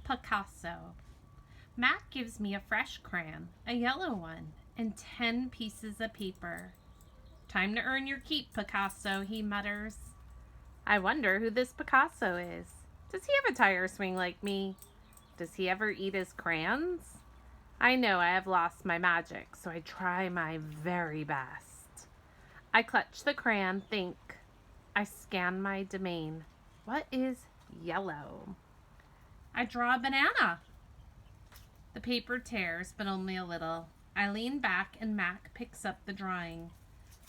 Picasso. Mac gives me a fresh crayon, a yellow one, and 10 pieces of paper. Time to earn your keep, Picasso, he mutters. I wonder who this Picasso is. Does he have a tire swing like me? Does he ever eat his crayons? I know I have lost my magic, so I try my very best. I clutch the crayon, think. I scan my domain. What is yellow? I draw a banana. The paper tears, but only a little. I lean back and Mac picks up the drawing.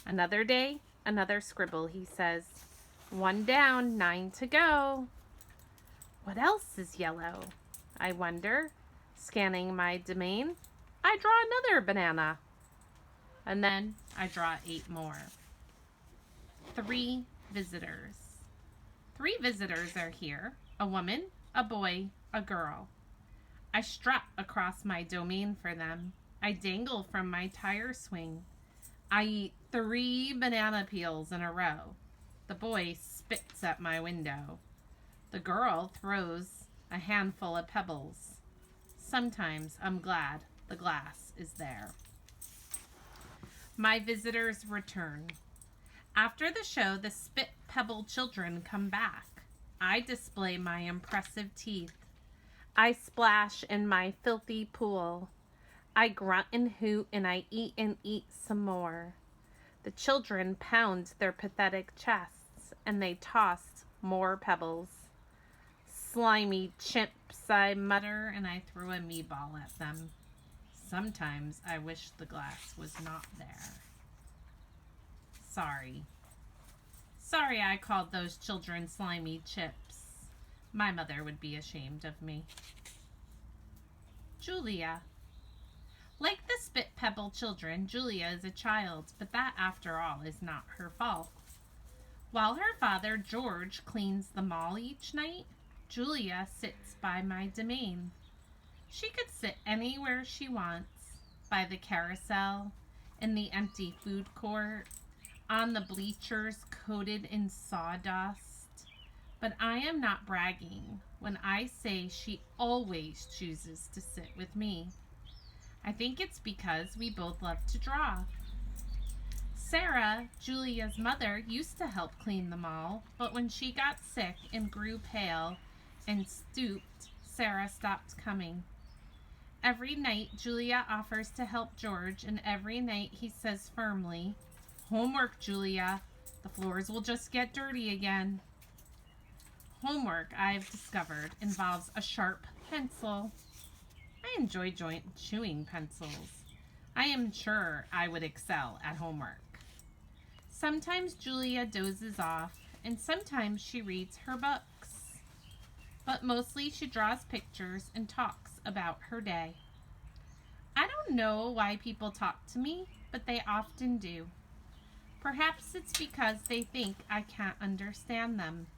Another day, another scribble, he says. 1 down, 9 to go. What else is yellow? I wonder. Scanning my domain, I draw another banana. And then I draw 8 more. 3 visitors. 3 visitors are here. A woman, a boy, a girl. I strut across my domain for them. I dangle from my tire swing. I eat 3 banana peels in a row. The boy spits at my window. The girl throws a handful of pebbles. Sometimes I'm glad the glass is there. My visitors return. After the show, the spit pebble children come back. I display my impressive teeth. I splash in my filthy pool. I grunt and hoot and I eat some more. The children pound their pathetic chests and they toss more pebbles. Slimy chimps, I mutter, and I throw a meatball at them. Sometimes I wish the glass was not there. Sorry. Sorry I called those children slimy chips. My mother would be ashamed of me. Julia. Like the spit pebble children, Julia is a child, but that, after all, is not her fault. While her father, George, cleans the mall each night, Julia sits by my domain. She could sit anywhere she wants, by the carousel, in the empty food court, on the bleachers coated in sawdust. But I am not bragging when I say she always chooses to sit with me. I think it's because we both love to draw. Sarah, Julia's mother, used to help clean the mall, but when she got sick and grew pale and stooped, Sarah stopped coming. Every night, Julia offers to help George, and every night he says firmly, "Homework, Julia. The floors will just get dirty again." Homework, I've discovered, involves a sharp pencil. I enjoy chewing pencils. I am sure I would excel at homework. Sometimes Julia dozes off, and sometimes she reads her books. But mostly she draws pictures and talks about her day. I don't know why people talk to me, but they often do. Perhaps it's because they think I can't understand them.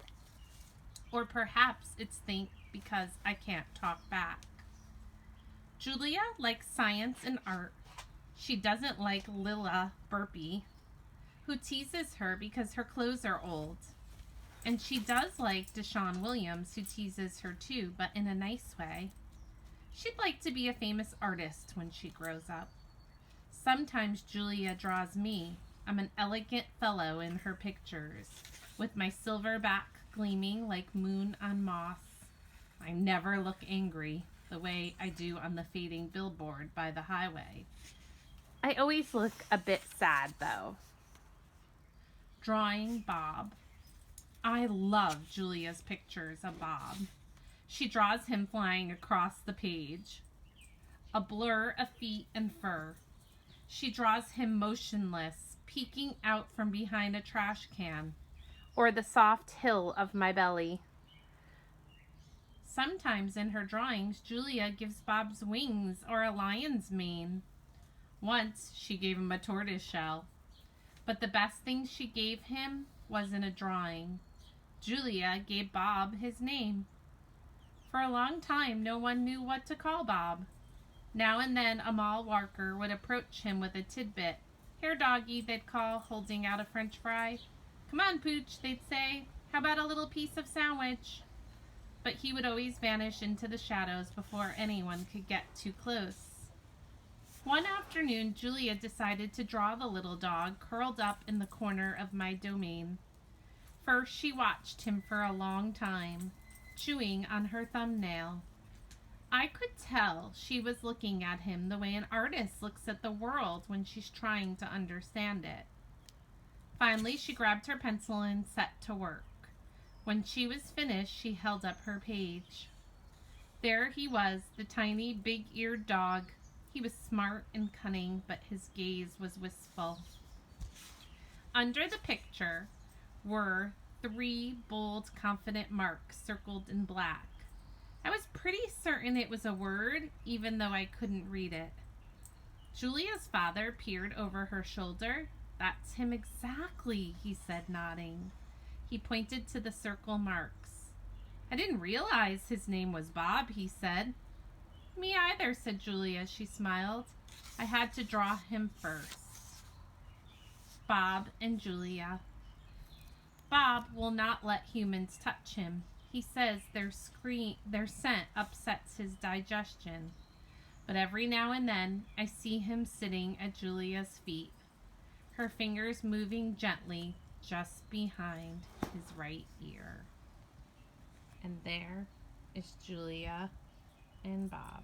Or perhaps it's because I can't talk back. Julia likes science and art. She doesn't like Lilla Burpee, who teases her because her clothes are old. And she does like Deshaun Williams, who teases her too, but in a nice way. She'd like to be a famous artist when she grows up. Sometimes Julia draws me. I'm an elegant fellow in her pictures, with my silver back gleaming like moon on moss. I never look angry, the way I do on the fading billboard by the highway. I always look a bit sad, though. Drawing Bob. I love Julia's pictures of Bob. She draws him flying across the page. A blur of feet and fur. She draws him motionless, peeking out from behind a trash can, or the soft hill of my belly. Sometimes in her drawings, Julia gives Bob's wings or a lion's mane. Once she gave him a tortoise shell. But the best thing she gave him was in a drawing. Julia gave Bob his name. For a long time, no one knew what to call Bob. Now and then, a mall worker would approach him with a tidbit. "Here, doggy," they'd call, holding out a French fry. "Come on, Pooch," they'd say. "How about a little piece of sandwich?" but he would always vanish into the shadows before anyone could get too close. One afternoon, Julia decided to draw the little dog curled up in the corner of my domain. First, she watched him for a long time, chewing on her thumbnail. I could tell she was looking at him the way an artist looks at the world when she's trying to understand it. Finally, she grabbed her pencil and set to work. When she was finished, she held up her page. There he was, the tiny, big-eared dog. He was smart and cunning, but his gaze was wistful. Under the picture were 3 bold, confident marks circled in black. I was pretty certain it was a word, even though I couldn't read it. Julia's father peered over her shoulder. "That's him exactly," he said, nodding. He pointed to the circle marks. "I didn't realize his name was Bob," he said. "Me either," said Julia. She smiled. "I had to draw him first." Bob and Julia. Bob will not let humans touch him. He says their scent upsets his digestion. But every now and then, I see him sitting at Julia's feet, her fingers moving gently just behind his right ear. And there is Julia and Bob.